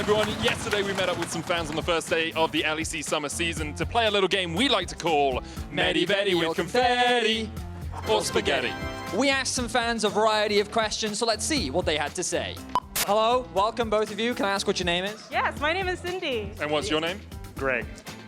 everyone. Yesterday we met up with some fans on the first day of the LEC summer season to play a little game we like to call Medi Vedi with confetti or spaghetti. We asked some fans a variety of questions, so let's see what they had to say. Hello, welcome both of you. Can I ask what your name is? Yes, my name is Cindy. And what's your name? Greg.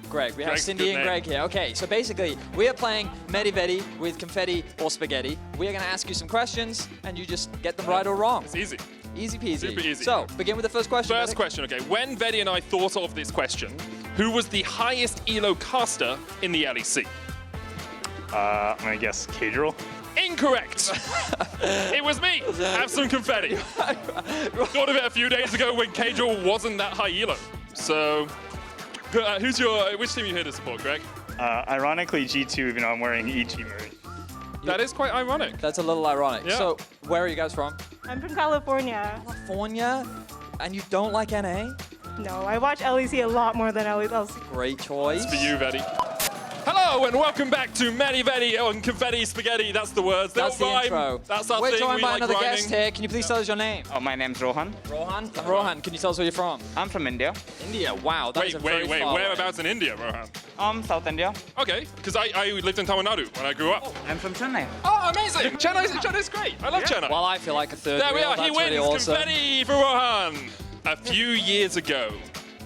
Greg. We have Greg's Cindy good and name. Greg here. Okay, so basically, we are playing Medi Vedi with confetti or spaghetti. We are going to ask you some questions, and you just get them right or wrong. It's easy. Easy peasy. Super easy. So, begin with the first question. First Medic. question, okay. When Vedi and I thought of this question, who was the highest ELO caster in the LEC? I'm gonna guess Cadril. Incorrect. It was me. Have some confetti. Thought of it a few days ago when Kajal wasn't that high elo. So, which team are you here to support, Greg? Ironically, G2, even though I'm wearing EG merch. That is quite ironic. That's a little ironic. Yeah. So, where are you guys from? I'm from California. California? And you don't like NA? No, I watch LEC a lot more than LEC. Great choice. For you, Vedi. Hello and welcome back to Medi Vedi on confetti spaghetti. That's the words. They That's all the rhyme. intro. That's our We're thing. joined We by like another rhyming. guest here. Can you please tell us your name? Oh, my name's Rohan. Rohan? Rohan, can you tell us where you're from? I'm from India. India. Wow, that is a very Wait. far away. Whereabouts in India, Rohan? South India. Okay, because I lived in Tamil Nadu when I grew up. I'm from Chennai. Oh, amazing! Chennai's great. I love Chennai. Well, I feel like a third There we wheel. are. He That's wins. really awesome. Confetti for Rohan. A few years ago,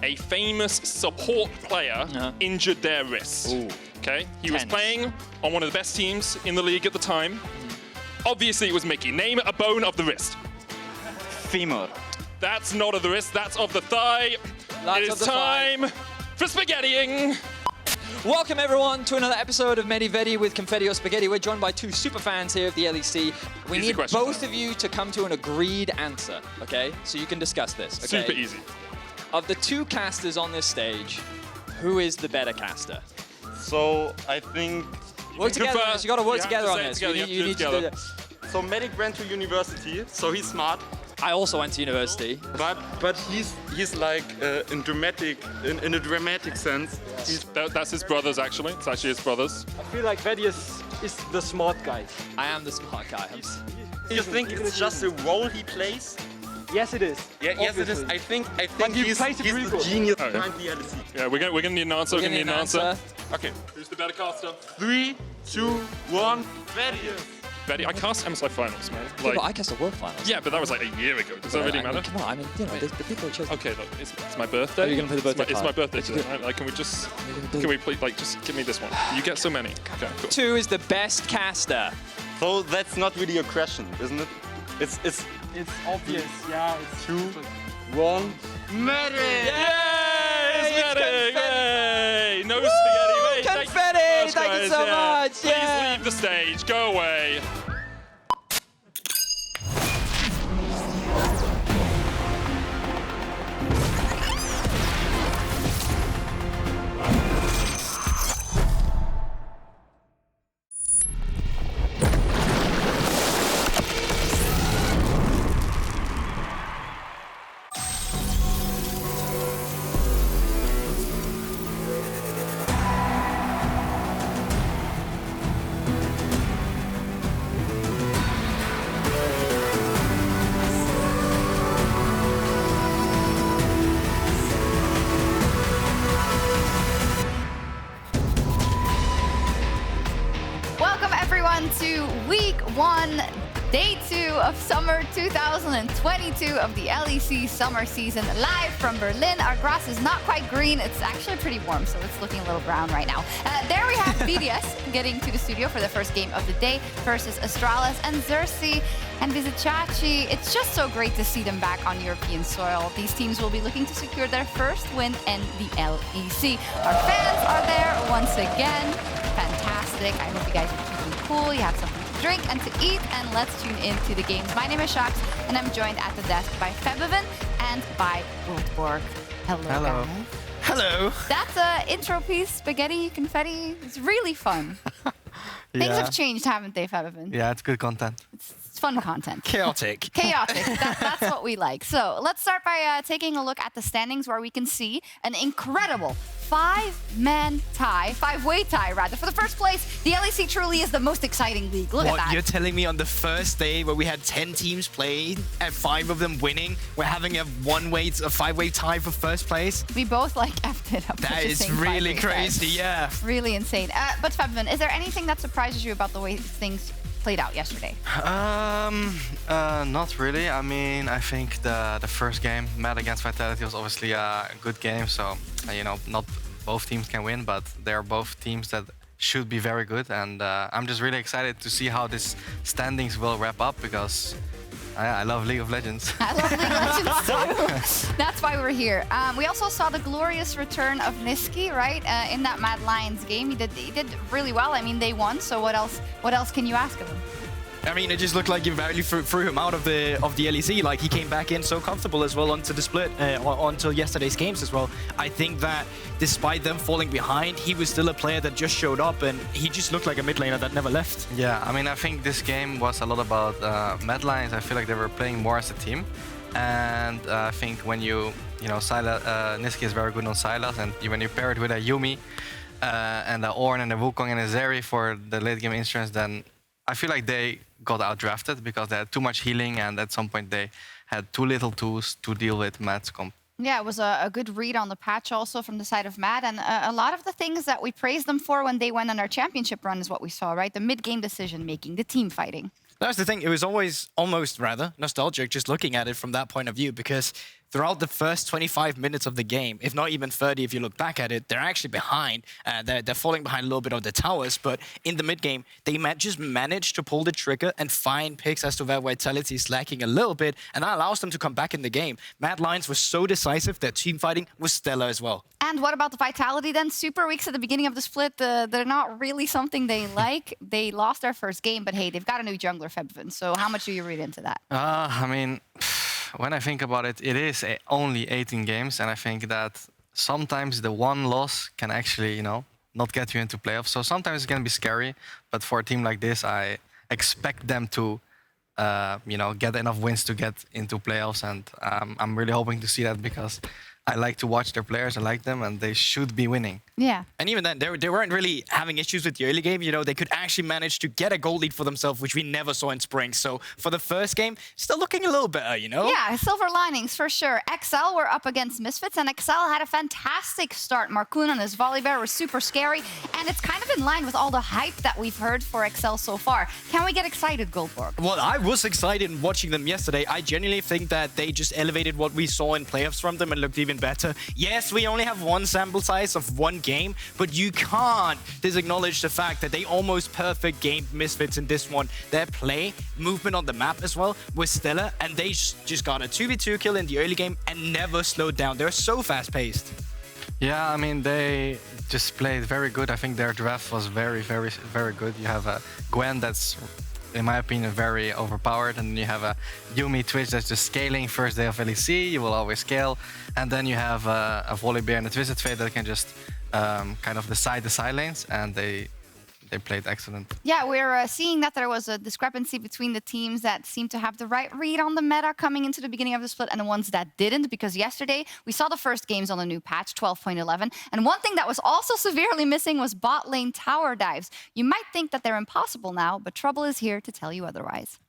a famous support player injured their wrist. Ooh. Okay, he was Tense. playing on one of the best teams in the league at the time. Obviously, it was Mickey. Name a bone of the wrist. Femur. That's not of the wrist. That's of the thigh. That's It of is the thigh. time for spaghettiing. Welcome everyone to another episode of Medi Vedi with confetti or spaghetti. We're joined by two super fans here of the LEC. We Easy need question. both of you to come to an agreed answer, okay? So you can discuss this, okay? Super easy. Of the two casters on this stage, who is the better caster? So I think Work together on this. You got to work You have together to on say it this. together, you have to do it need to together. do that. so Medic went to university, so he's smart, I also went to university. but he's like in a dramatic sense. That's his brothers, actually. It's actually his brothers. I feel like Vedi is the smart guy. I am the smart guy. You think it's just a role he plays? Yes, it is. Yeah, yes it is. Obviously. I think he he's plays it really the good. genius Oh, yeah. behind the LEC. Yeah, we're gonna need an answer. We're gonna need an answer. Okay, Who's the better caster? 3, 2, 1, Vedi. Vedi. I cast MSI finals, man. Yeah, but I cast the world finals. Yeah, but that was like a year ago. Does that really I mean, matter? come on, I mean, you know, the people who chose. Okay, look, it's my birthday. Oh, you're gonna play the birthday It's my card. birthday today. Right? Like, can we please, like, just give me this one? You get so many. Okay, cool. Two is the best caster. So that's not really a question, isn't it? It's It's obvious. Yeah, it's 2, 1, Medic! Yay! It's It's Medic! confetti. Yay! No spaghetti. Wait, confetti! Thank you guys. so Yeah. much. Please Yeah. leave the stage. Go away. Welcome everyone to week 1, day 2 of summer 2022 of the LEC summer season, live from Berlin. Our grass is not quite green, it's actually pretty warm, so it's looking a little brown right now. There we have BDS getting to the studio for the first game of the day versus Astralis and Xerxes and Vizicachi. It's just so great to see them back on European soil. These teams will be looking to secure their first win in the LEC. Our fans are there once again. Fantastic. I hope you guys are keeping cool. You have something to drink and to eat, and let's tune into the games. My name is Shax, and I'm joined at the desk by Febivin and by Wiltborg. Hello, Hello. guys. Hello. That's an intro piece, spaghetti, confetti. It's really fun. Things Yeah. have changed, haven't they, Febivin? Yeah, it's good content. It's fun content. Chaotic. Chaotic. That's what we like. So let's start by taking a look at the standings, where we can see an incredible 5-man tie, 5-way tie rather, for the first place. The LEC truly is the most exciting league. Look at that. You're telling me on the first day where we had 10 teams playing and 5 of them winning, we're having a 5-way tie for first place? We both effed it up. That is really crazy, yeah. Really insane. But Fabman, is there anything that surprises you about the way things played out yesterday? Not really. I mean, I think the first game, Mad against Vitality, was obviously a good game. So, not both teams can win, but they're both teams that should be very good. And I'm just really excited to see how this standings will wrap up because I love League of Legends. I love League of Legends too. That's why we're here. We also saw the glorious return of Niski, right? In that Mad Lions game, he did really well. I mean, they won. So what else can you ask of him? I mean, it just looked like you value threw him out of the LEC. Like, he came back in so comfortable as well onto the split, onto yesterday's games as well. I think that despite them falling behind, he was still a player that just showed up, and he just looked like a mid laner that never left. Yeah, I mean, I think this game was a lot about Mad Lions. I feel like they were playing more as a team. And I think when Niski is very good on Sylas, and when you pair it with a Yuumi, and a Ornn and a Wukong and a Zeri for the late game insurance, then I feel like they got outdrafted because they had too much healing, and at some point they had too little tools to deal with Mad's comp. Yeah, it was a good read on the patch also from the side of Mad, and a lot of the things that we praised them for when they went on our championship run is what we saw, right? The mid-game decision-making, the team fighting. That's the thing. It was always almost rather nostalgic just looking at it from that point of view, because throughout the first 25 minutes of the game, if not even 30 if you look back at it, they're actually behind. They're falling behind a little bit of the towers, but in the mid-game, they just managed to pull the trigger and find picks as to where Vitality is lacking a little bit, and that allows them to come back in the game. Mad Lions was so decisive, their team fighting was stellar as well. And what about the Vitality then? Super weeks at the beginning of the split, they're not really something they like. They lost their first game, but hey, they've got a new jungler, Febvin, so how much do you read into that? I mean, when I think about it, it is only 18 games, and I think that sometimes the one loss can actually, not get you into playoffs. So sometimes it can be scary, but for a team like this, I expect them to, get enough wins to get into playoffs, and I'm really hoping to see that because I like to watch their players. I like them, and they should be winning. Yeah. And even then, they weren't really having issues with the early game. They could actually manage to get a goal lead for themselves, which we never saw in spring. So for the first game, still looking a little better, Yeah, silver linings for sure. XL were up against Misfits, and XL had a fantastic start. Marcoon and his volley bear was super scary, and it's kind of in line with all the hype that we've heard for XL so far. Can we get excited, Goldborg? Well, I was excited watching them yesterday. I genuinely think that they just elevated what we saw in playoffs from them and looked even better. Yes, we only have one sample size of one game, but you can't disacknowledge the fact that they almost perfect gamed Misfits in this one. Their play, movement on the map as well, was stellar, and they just got a 2v2 kill in the early game and never slowed down. They're so fast-paced. Yeah, I mean, they just played very good. I think their draft was very, very, very good. You have a Gwen that's, in my opinion, very overpowered, and then you have a Yuumi Twitch that's just scaling first day of LEC. You will always scale, and then you have a Volley Bear and a Twisted Fate that can just kind of decide the side lanes, and they played excellent. Yeah, we're seeing that there was a discrepancy between the teams that seemed to have the right read on the meta coming into the beginning of the split and the ones that didn't, because yesterday we saw the first games on the new patch, 12.11, and one thing that was also severely missing was bot lane tower dives. You might think that they're impossible now, but Trouble is here to tell you otherwise.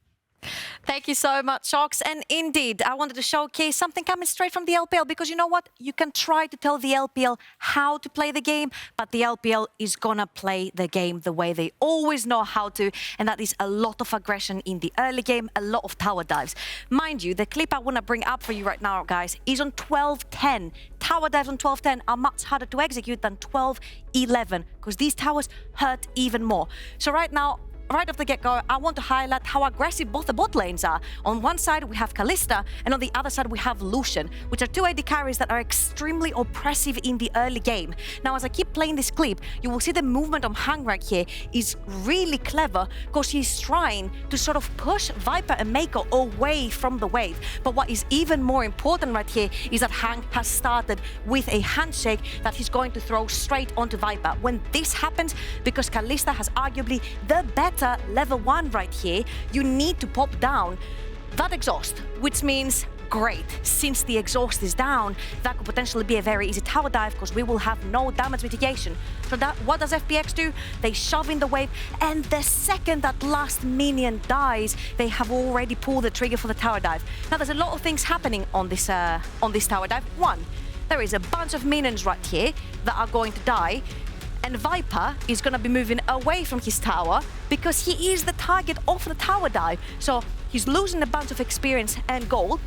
Thank you so much, Shox. And indeed, I wanted to showcase something coming straight from the LPL, because you know what? You can try to tell the LPL how to play the game, but the LPL is gonna play the game the way they always know how to, and that is a lot of aggression in the early game, a lot of tower dives. Mind you, the clip I want to bring up for you right now, guys, is on 12-10. Tower dives on 12-10 are much harder to execute than 12-11, because these towers hurt even more. So right now, right off the get-go, I want to highlight how aggressive both the bot lanes are. On one side, we have Kalista, and on the other side, we have Lucian, which are two AD carries that are extremely oppressive in the early game. Now, as I keep playing this clip, you will see the movement of Hang right here is really clever, because he's trying to sort of push Viper and Mako away from the wave. But what is even more important right here is that Hang has started with a handshake that he's going to throw straight onto Viper. When this happens, because Kalista has arguably the better level 1 right here, you need to pop down that exhaust, which means great. Since the exhaust is down, that could potentially be a very easy tower dive because we will have no damage mitigation. So what does FPX do? They shove in the wave, and the second that last minion dies, they have already pulled the trigger for the tower dive. Now, there's a lot of things happening on this tower dive. One, there is a bunch of minions right here that are going to die, and Viper is going to be moving away from his tower because he is the target of the tower dive. So he's losing a bunch of experience and gold.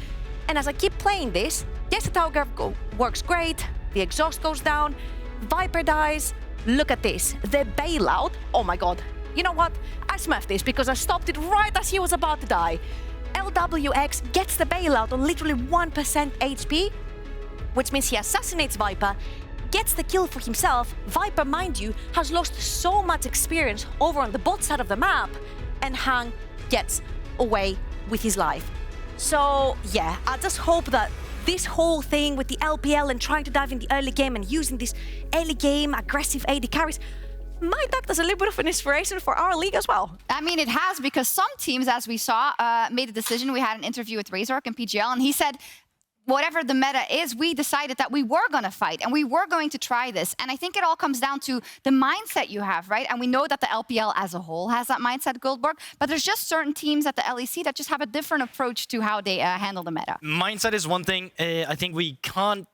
And as I keep playing this, yes, the tower dive works great, the exhaust goes down, Viper dies. Look at this, the bailout. Oh my god. You know what? I smacked this because I stopped it right as he was about to die. LWX gets the bailout on literally 1% HP, which means he assassinates Viper, gets the kill for himself. Viper, mind you, has lost so much experience over on the bot side of the map, and Hang gets away with his life. So yeah, I just hope that this whole thing with the LPL and trying to dive in the early game and using this early game aggressive AD carries might act as a little bit of an inspiration for our league as well. I mean, it has, because some teams, as we saw, made a decision. We had an interview with Razork and PGL, and he said, whatever the meta is, we decided that we were going to fight and we were going to try this. And I think it all comes down to the mindset you have, right? And we know that the LPL as a whole has that mindset, Goldberg, but there's just certain teams at the LEC that just have a different approach to how they handle the meta. Mindset is one thing. I think we can't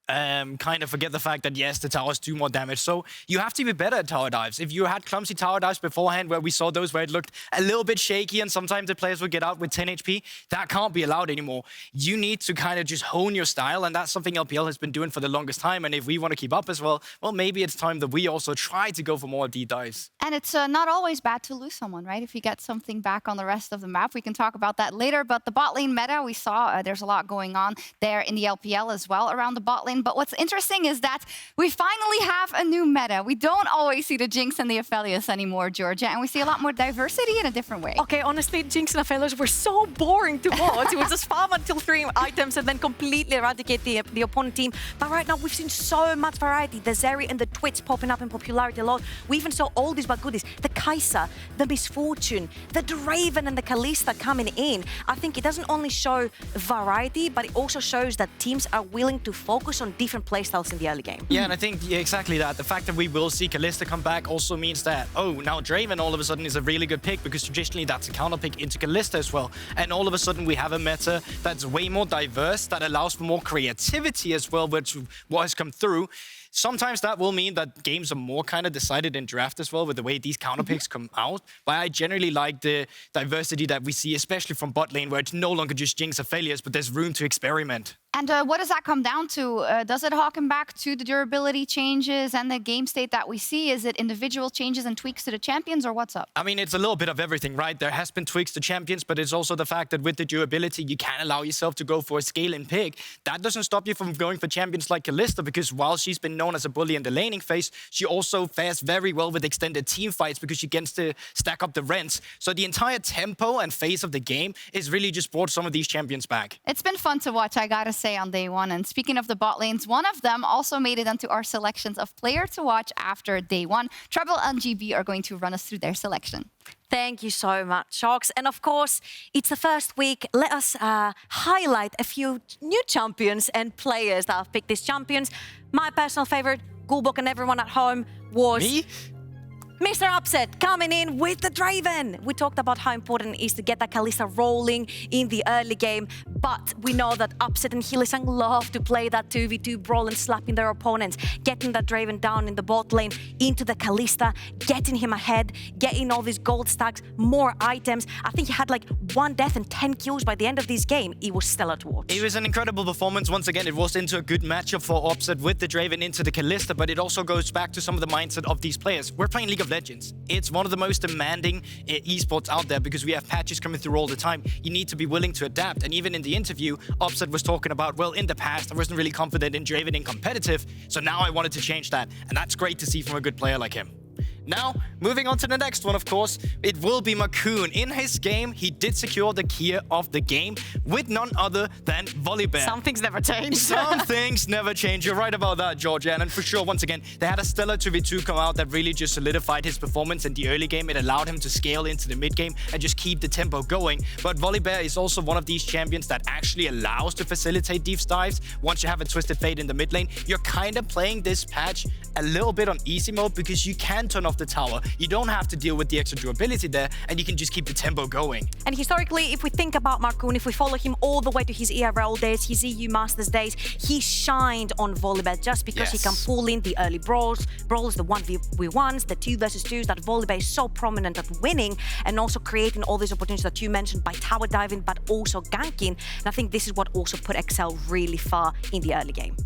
kind of forget the fact that, yes, the towers do more damage. So you have to be better at tower dives. If you had clumsy tower dives beforehand where we saw those where it looked a little bit shaky and sometimes the players would get out with 10 HP, that can't be allowed anymore. You need to kind of just hone your style, and that's something LPL has been doing for the longest time. And if we want to keep up as well, well, maybe it's time that we also try to go for more deep dives. And it's not always bad to lose someone, right? If you get something back on the rest of the map, we can talk about that later. But the bot lane meta, we saw there's a lot going on there in the LPL as well around the bot lane. But what's interesting is that we finally have a new meta. We don't always see the Jinx and the Aphelios anymore, Georgia, and we see a lot more diversity in a different way. Okay, honestly, Jinx and Aphelios were so boring to watch. It was just farm until 3 items and then completely eradicate the opponent team. But right now, we've seen so much variety. The Zeri and the Twitch popping up in popularity a lot. We even saw all these but goodies. The Kai'Sa, the Misfortune, the Draven and the Kalista coming in. I think it doesn't only show variety, but it also shows that teams are willing to focus on different playstyles in the early game. Yeah, and I think exactly that. The fact that we will see Kalista come back also means that, oh, now Draven all of a sudden is a really good pick, because traditionally that's a counter pick into Kalista as well. And all of a sudden we have a meta that's way more diverse, that allows for more creativity as well, which what has come through. Sometimes that will mean that games are more kind of decided in draft as well with the way these counter picks come out. But I generally like the diversity that we see, especially from bot lane, where it's no longer just Jinx or failures, but there's room to experiment. And what does that come down to? Does it harken back to the durability changes and the game state that we see? Is it individual changes and tweaks to the champions, or what's up? I mean, it's a little bit of everything, right? There has been tweaks to champions, but it's also the fact that with the durability, you can allow yourself to go for a scale and pick. That doesn't stop you from going for champions like Kalista, because while she's been known as a bully in the laning phase, she also fares very well with extended team fights because she gets to stack up the rents. So the entire tempo and phase of the game is really just brought some of these champions back. It's been fun to watch, I gotta say, on day one. And speaking of the bot lanes, one of them also made it onto our selections of player to watch after day one. Treble and GB are going to run us through their selection. Thank you so much, Sharks. And of course, it's the first week. Let us highlight a few new champions and players that have picked these champions. My personal favorite, Gulbok and everyone at home, was... Me? Mr. Upset coming in with the Draven. We talked about how important it is to get that Kalista rolling in the early game, but we know that Upset and Hylissang love to play that 2v2 brawl and slapping their opponents, getting that Draven down in the bot lane into the Kalista, getting him ahead, getting all these gold stacks, more items. I think he had like 1 death and 10 kills by the end of this game. It was stellar to watch. It was an incredible performance. Once again, it was into a good matchup for Upset with the Draven into the Kalista, but it also goes back to some of the mindset of these players. We're playing League of Legends. It's one of the most demanding esports out there because we have patches coming through all the time. You need to be willing to adapt. And even in the interview, Upset was talking about, well, in the past, I wasn't really confident in Draven in competitive, so now I wanted to change that. And that's great to see from a good player like him. Now, moving on to the next one, of course, it will be Makoon. In his game, he did secure the key of the game with none other than Volibear. Some things never change. Some things never change. You're right about that, Georgia. And for sure, once again, they had a stellar 2v2 come out that really just solidified his performance in the early game. It allowed him to scale into the mid game and just keep the tempo going. But Volibear is also one of these champions that actually allows to facilitate deep dives. Once you have a Twisted Fate in the mid lane, you're kind of playing this patch a little bit on easy mode because you can turn off the tower. You don't have to deal with the extra durability there, and you can just keep the tempo going. And historically, if we think about Markoon, if we follow him all the way to his ERL days, his EU Masters days, he shined on Volibear just because he can pull in the early brawls, the 1v1s, the 2 versus 2s that Volibear is so prominent at winning, and also creating all these opportunities that you mentioned by tower diving, but also ganking. And I think this is what also put Excel really far in the early game.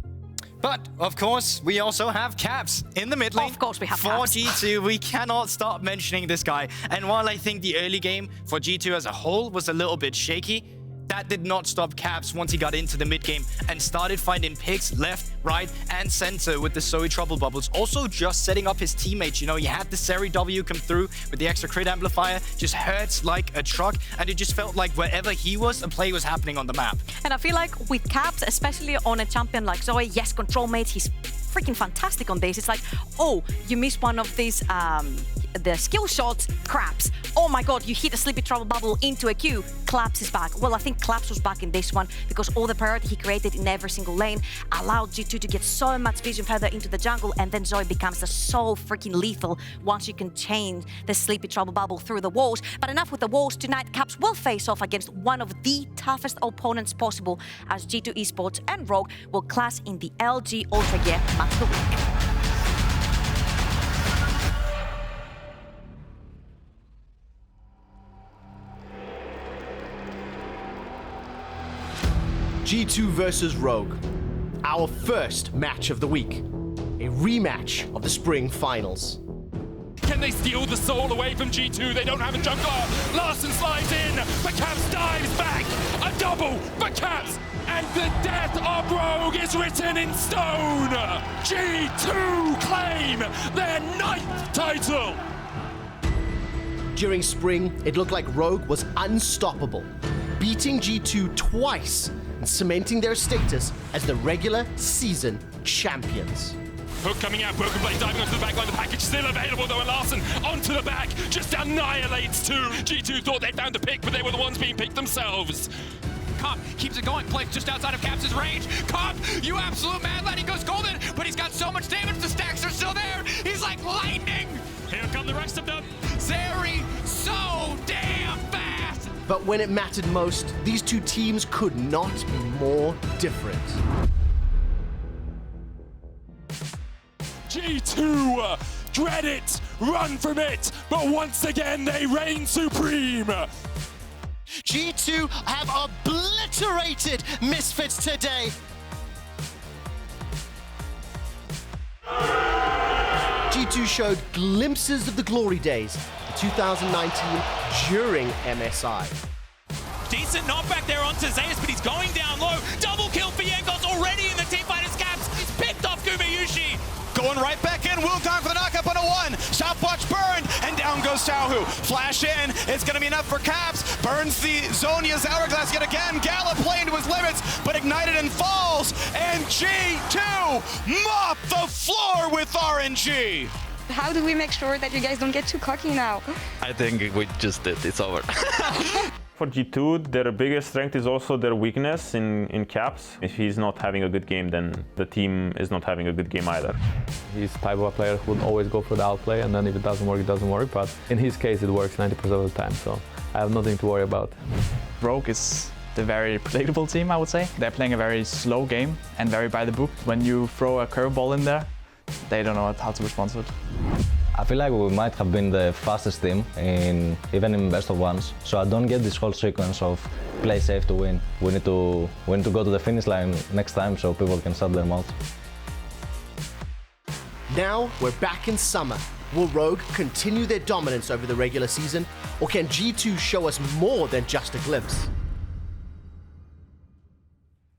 But, of course, we also have Caps in the mid lane. Of course we have for Caps. G2. We cannot stop mentioning this guy. And while I think the early game for G2 as a whole was a little bit shaky, that did not stop Caps once he got into the mid game and started finding picks left, right, and center with the Zoe Trouble Bubbles. Also just setting up his teammates. You know, he had the Seri W come through with the extra crit amplifier, just hurts like a truck, and it just felt like wherever he was, a play was happening on the map. And I feel like with Caps, especially on a champion like Zoe, yes, control mates, he's freaking fantastic on this. It's like, oh, you missed one of these the skill shots, Craps. Oh my god, you hit a Sleepy Trouble Bubble into a Q, Claps is back. Well, I think Claps was back in this one because all the priority he created in every single lane allowed G2 to get so much vision further into the jungle, and then Zoe becomes so freaking lethal once you can chain the Sleepy Trouble Bubble through the walls. But enough with the walls. Tonight, Caps will face off against one of the toughest opponents possible, as G2 Esports and Rogue will clash in the LG Ultra Gear Match of the Week. G2 versus Rogue, our first match of the week, a rematch of the spring finals. Can they steal the soul away from G2? They don't have a jungler. Larson slides in, but Caps dives back. A double for Caps, and the death of Rogue is written in stone. G2 claim their 9th title. During spring, it looked like Rogue was unstoppable, beating G2 twice and cementing their status as the regular season champions. Hook coming out, Broken Blade diving onto the back line. The package still available though, and Larson onto the back, just annihilates 2. G2 thought they found the pick, but they were the ones being picked themselves. Cop keeps it going, plays just outside of Caps' range. Cop, you absolute mad lad, he goes golden, but he's got so much damage, the stacks are still there. He's like lightning. Here come the rest of them. Zeri, so damn fast. But when it mattered most, these two teams could not be more different. G2, dread it, run from it, but once again they reign supreme. G2 have obliterated Misfits today. G2 showed glimpses of the glory days in 2019 during MSI. Decent knockback there onto Zeus, but he's going down low. Double kill for Yankos already in the teamfighters Caps. He's picked off Gumayushi. Going right back in, Wukong for the knockup on a 1. Stopwatch burned, and down goes Sauhu. Flash in, it's gonna be enough for Caps. Burns the Zhonya's Hourglass yet again. Gala playing to his limits, but ignited and falls. And G2 mop the floor with RNG. How do we make sure that you guys don't get too cocky now? I think we just did, it's over. For G2, their biggest strength is also their weakness in Caps. If he's not having a good game, then the team is not having a good game either. He's the type of a player who would always go for the outplay, and then if it doesn't work, it doesn't work. But in his case, it works 90% of the time, so I have nothing to worry about. Rogue is the very predictable team, I would say. They're playing a very slow game and very by the book. When you throw a curveball in there, they don't know how to respond to it. I feel like we might have been the fastest team, even in best of ones. So I don't get this whole sequence of play safe to win. We need to go to the finish line next time so people can shut their mouth. Now we're back in summer. Will Rogue continue their dominance over the regular season, or can G2 show us more than just a glimpse?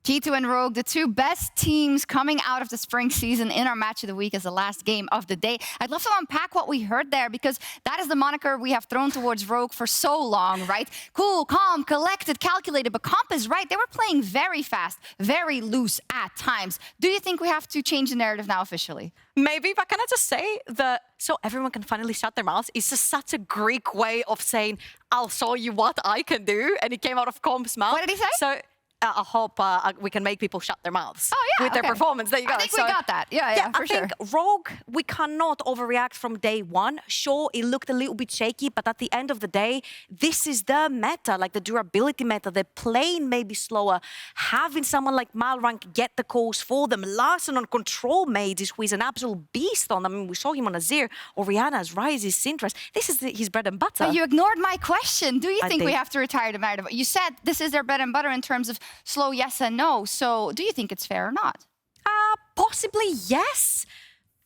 G2 and Rogue, the two best teams coming out of the spring season in our match of the week as the last game of the day. I'd love to unpack what we heard there because that is the moniker we have thrown towards Rogue for so long, right? Cool, calm, collected, calculated, but Comp is right. They were playing very fast, very loose at times. Do you think we have to change the narrative now officially? Maybe, but can I just say that so everyone can finally shut their mouths? It's just such a Greek way of saying, I'll show you what I can do. And it came out of Comp's mouth. What did he say? So I hope we can make people shut their mouths with their okay. performance. There you go. I think we got that. Yeah, for sure. I think Rogue, we cannot overreact from day one. Sure, it looked a little bit shaky, but at the end of the day, this is the meta, like the durability meta. The playing may be slower. Having someone like Malrank get the calls for them. Larson on control mages, who is an absolute beast on. I mean, we saw him on Azir, Oriana's, Ryze's, Syntras. This is his bread and butter. But you ignored my question. Do you I think we did. have to retire the narrative? You said this is their bread and butter in terms of slow yes and no. So do you think it's fair or not? Possibly yes.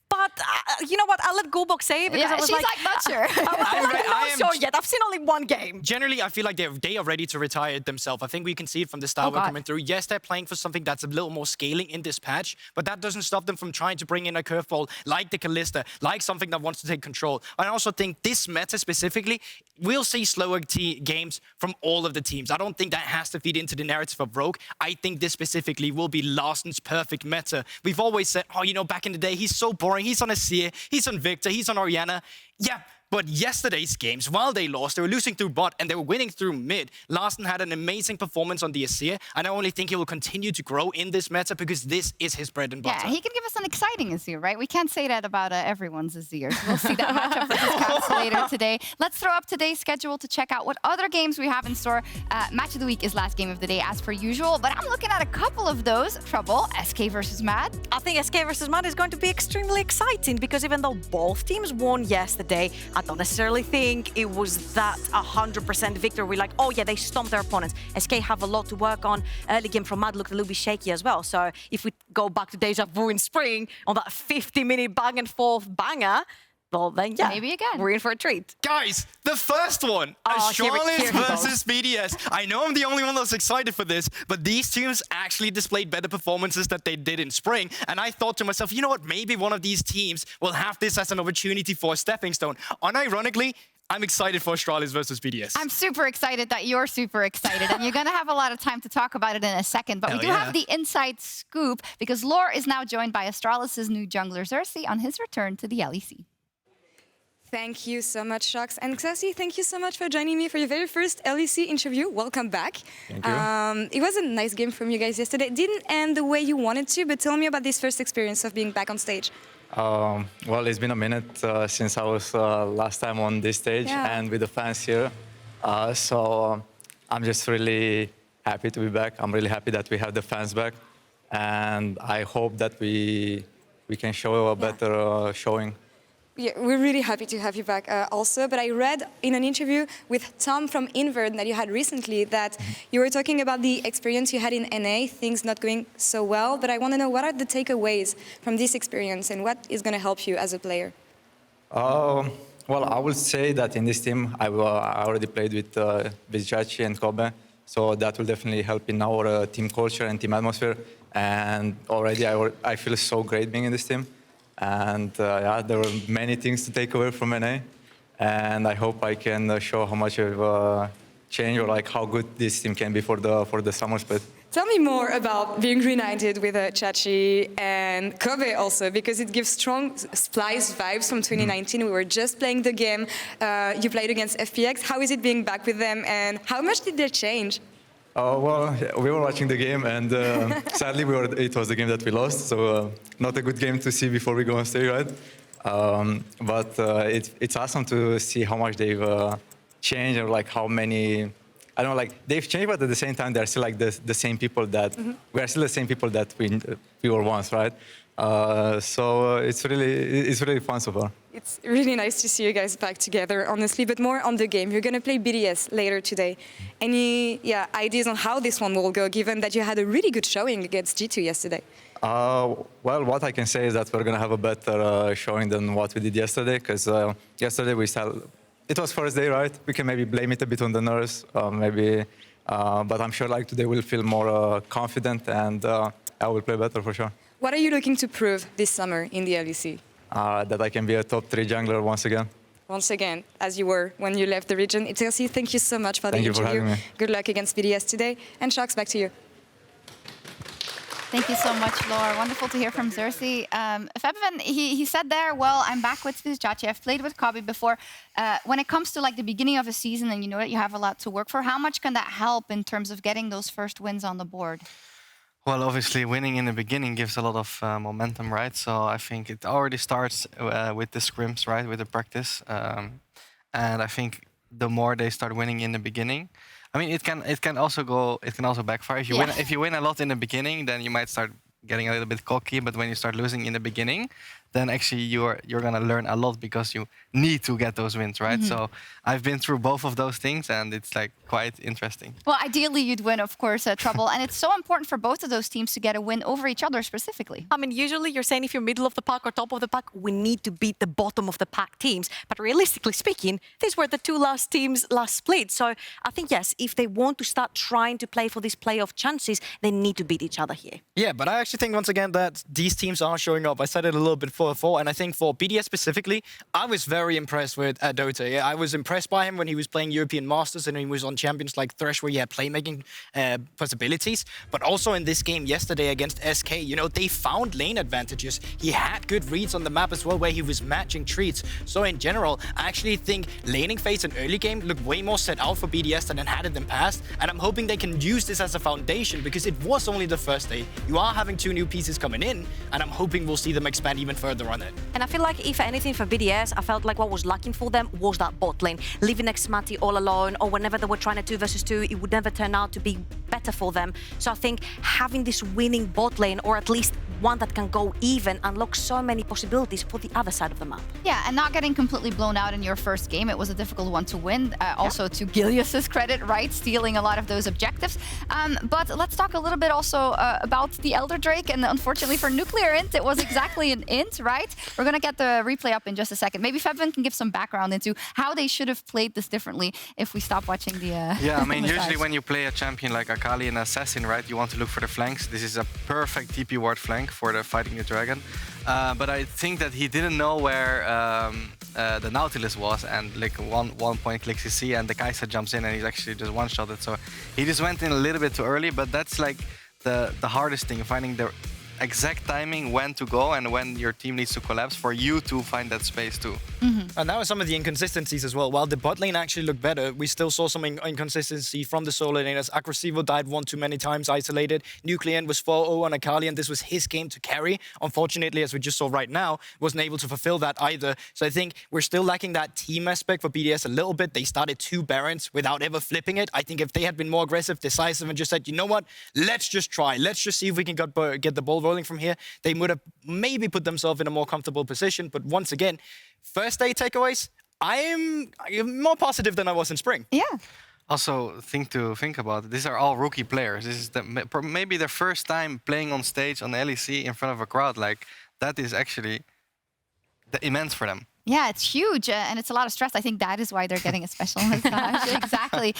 But you know what? I'll let Gulbok say it because I was she's like not sure. I'm not sure yet. I've seen only one game. Generally, I feel like they are ready to retire it themselves. I think we can see it from the style we're coming through. Yes, they're playing for something that's a little more scaling in this patch, but that doesn't stop them from trying to bring in a curveball like the Kalista, like something that wants to take control. I also think this meta specifically, we'll see slower games from all of the teams. I don't think that has to feed into the narrative of Rogue. I think this specifically will be Larson's perfect meta. We've always said, oh, you know, back in the day, he's so boring. He's on Azir, he's on Victor, he's on Oriana. Yeah, but yesterday's games, while they lost, they were losing through bot and they were winning through mid. Larson had an amazing performance on the Azir, and I only think he will continue to grow in this meta because this is his bread and butter. Yeah, he can give us an exciting Azir, right? We can't say that about everyone's Azir. So we'll see that matchup versus Caps later today. Let's throw up today's schedule to check out what other games we have in store. Match of the week is last game of the day as per usual, but I'm looking at a couple of those. Trouble, SK versus Mad. I think SK versus Mad is going to be extremely exciting because even though both teams won yesterday, I don't necessarily think it was that 100% victory. We're like, oh yeah, they stomped their opponents. SK have a lot to work on. Early game from Mad looked a little bit shaky as well. So if we go back to Deja Vu in spring on that 50-minute back and forth banger, well then yeah, maybe again. We're in for a treat. Guys, the first one, Astralis versus BDS. I know I'm the only one that's excited for this, but these teams actually displayed better performances than they did in spring. And I thought to myself, you know what, maybe one of these teams will have this as an opportunity for a stepping stone. Unironically, I'm excited for Astralis versus BDS. I'm super excited that you're super excited, and you're going to have a lot of time to talk about it in a second. But we do have the inside scoop because Lore is now joined by Astralis' new jungler Xerxes on his return to the LEC. Thank you so much, Shox. And Xerxes, thank you so much for joining me for your very first LEC interview. Welcome back. Thank you. It was a nice game from you guys yesterday. It didn't end the way you wanted to, but tell me about this first experience of being back on stage. Well, it's been a minute since I was last time on this stage and with the fans here. So I'm just really happy to be back. I'm really happy that we have the fans back. And I hope that we can show a better showing. Yeah, we're really happy to have you back also. But I read in an interview with Tom from Invert that you had recently that you were talking about the experience you had in NA, things not going so well. But I want to know, what are the takeaways from this experience and what is going to help you as a player? Well, I would say that in this team, I already played with Chachi and Kobe. So that will definitely help in our team culture and team atmosphere. And already I feel so great being in this team. And yeah, there were many things to take away from NA, and I hope I can show how much of change or like how good this team can be for the summer split. Tell me more about being reunited with Chachi and Kobe also, because it gives strong Splice vibes from 2019. We were just playing the game. You played against FPX. How is it being back with them, and how much did they change? Well, we were watching the game, and sadly, it was the game that we lost, so not a good game to see before we go on stage, right? But it's awesome to see how much they've changed, or like how many, I don't know, like they've changed, but at the same time, they're still like the same people that, we are still the same people that we were once, right? So it's really fun so far. It's really nice to see you guys back together, honestly, but more on the game. You're going to play BDS later today. Any ideas on how this one will go, given that you had a really good showing against G2 yesterday? Well, what I can say is that we're going to have a better showing than what we did yesterday, because yesterday it was first day, right? We can maybe blame it a bit on the nerves, maybe But I'm sure like today we'll feel more confident and I will play better for sure. What are you looking to prove this summer in the LEC? That I can be a top 3 jungler once again. Once again, as you were when you left the region. Chelsea, thank you so much for the Thank you for interview. having me. Good luck against BDS today. And Sharks, back to you. Thank you so much, Laura. Wonderful to hear from Xerxes. Febiven, he said there, well, I'm back with Jachi. I've played with Kobe before. When it comes to like the beginning of a season and you know that you have a lot to work for, how much can that help in terms of getting those first wins on the board? Well, obviously, winning in the beginning gives a lot of momentum, right? So I think it already starts with the scrims, right, with the practice. And I think the more they start winning in the beginning, I mean, it can also backfire. If you win a lot in the beginning, then you might start getting a little bit cocky. But when you start losing in the beginning, then actually you're gonna learn a lot because you need to get those wins, right? So I've been through both of those things, and it's like quite interesting. Well, ideally you'd win, of course, Trouble, and it's so important for both of those teams to get a win over each other specifically. I mean, usually you're saying if you're middle of the pack or top of the pack, we need to beat the bottom of the pack teams. But realistically speaking, these were the 2 last teams last split. So I think, yes, if they want to start trying to play for these playoff chances, they need to beat each other here. Yeah, but I actually think, once again, that these teams are showing up. I said it a little bit before, and I think for BDS specifically, I was very impressed with Dota. Yeah, I was impressed by him when he was playing European Masters and he was on champions like Thresh, where he had playmaking possibilities. But also in this game yesterday against SK, you know, they found lane advantages. He had good reads on the map as well, where he was matching treats. So in general, I actually think laning phase and early game looked way more set out for BDS than it had in the past. And I'm hoping they can use this as a foundation, because it was only the first day. You are having 2 new pieces coming in, and I'm hoping we'll see them expand even further on it. And I feel like, if anything for BDS, I felt like what was lacking for them was that bot lane. Leaving Xmati all alone, or whenever they were trying a 2 versus 2, it would never turn out to be better for them. So I think having this winning bot lane, or at least one that can go even, unlocks so many possibilities for the other side of the map. Yeah, and not getting completely blown out in your first game. It was a difficult one to win. Also to Gilius's credit, right? Stealing a lot of those objectives. But let's talk a little bit also about the Elder Drake. And unfortunately for Nuclear Int, it was exactly an int, right? We're going to get the replay up in just a second. Maybe Febiven can give some background into how they should have played this differently if we stop watching the... Yeah, I mean, usually when you play a champion like Akali and Assassin, right, you want to look for the flanks. This is a perfect TP ward flank for the fighting the dragon. But I think that he didn't know where the Nautilus was, and like one point clicks CC and the Kai'Sa jumps in and he's actually just one-shotted. So he just went in a little bit too early, but that's like the hardest thing, finding the exact timing when to go and when your team needs to collapse for you to find that space too. And that was some of the inconsistencies as well. While the bot lane actually looked better, we still saw some inconsistency from the solo laners. Agresivo died 1 too many times, isolated. Nuclear was 4-0 on Akali, and this was his game to carry. Unfortunately, as we just saw right now, wasn't able to fulfill that either. So I think we're still lacking that team aspect for BDS a little bit. They started 2 Barons without ever flipping it. I think if they had been more aggressive, decisive, and just said, you know what, let's just try. Let's just see if we can get the ball rolling from here, they would have maybe put themselves in a more comfortable position. But once again, first day takeaways, I'm more positive than I was in spring. Yeah. Also, to think about, these are all rookie players. This is maybe their first time playing on stage on the LEC in front of a crowd. Like, that is actually immense for them. Yeah, it's huge, and it's a lot of stress. I think that is why they're getting a special massage. Exactly.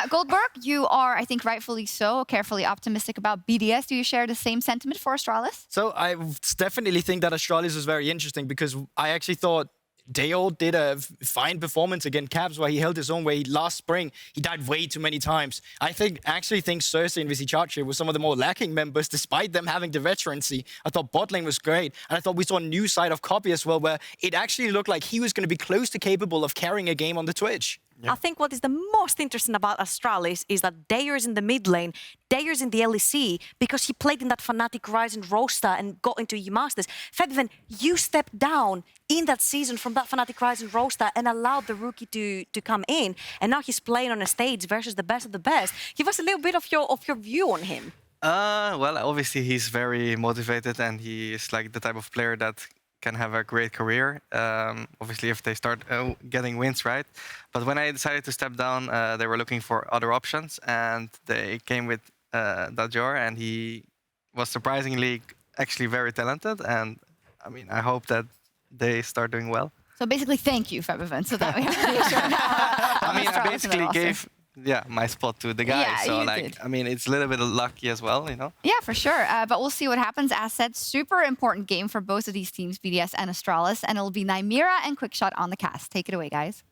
Goldberg, you are, I think rightfully so, carefully optimistic about BDS. Do you share the same sentiment for Astralis? So I definitely think that Astralis was very interesting, because I actually thought Dale did a fine performance against Caps, where he held his own way. Last spring, he died way too many times. I actually think Cersei and Visichachi were some of the more lacking members, despite them having the veterancy. I thought bot lane was great. And I thought we saw a new side of Copy as well, where it actually looked like he was going to be close to capable of carrying a game on the Twitch. I think what is the most interesting about Astralis is that Dayer's in the mid lane, Dayer's in the LEC, because he played in that Fnatic Rising roster and got into E-Masters. Febiven, you stepped down in that season from that Fnatic Rising roster and allowed the rookie to come in, and now he's playing on a stage versus the best of the best. Give us a little bit of your view on him. Well, obviously he's very motivated, and he is like the type of player that can have a great career, obviously if they start getting wins, right? But when I decided to step down, they were looking for other options, and they came with Dajor, and he was surprisingly actually very talented, and I mean, I hope that they start doing well. So basically, thank you, Febiven, so that we have to make sure. I mean, I basically yeah, my spot to the guy. Yeah, so you like, did. I mean, it's a little bit lucky as well, you know. Yeah, for sure. But we'll see what happens. As said, super important game for both of these teams, BDS and Astralis, and it'll be Nymera and Quickshot on the cast. Take it away, guys.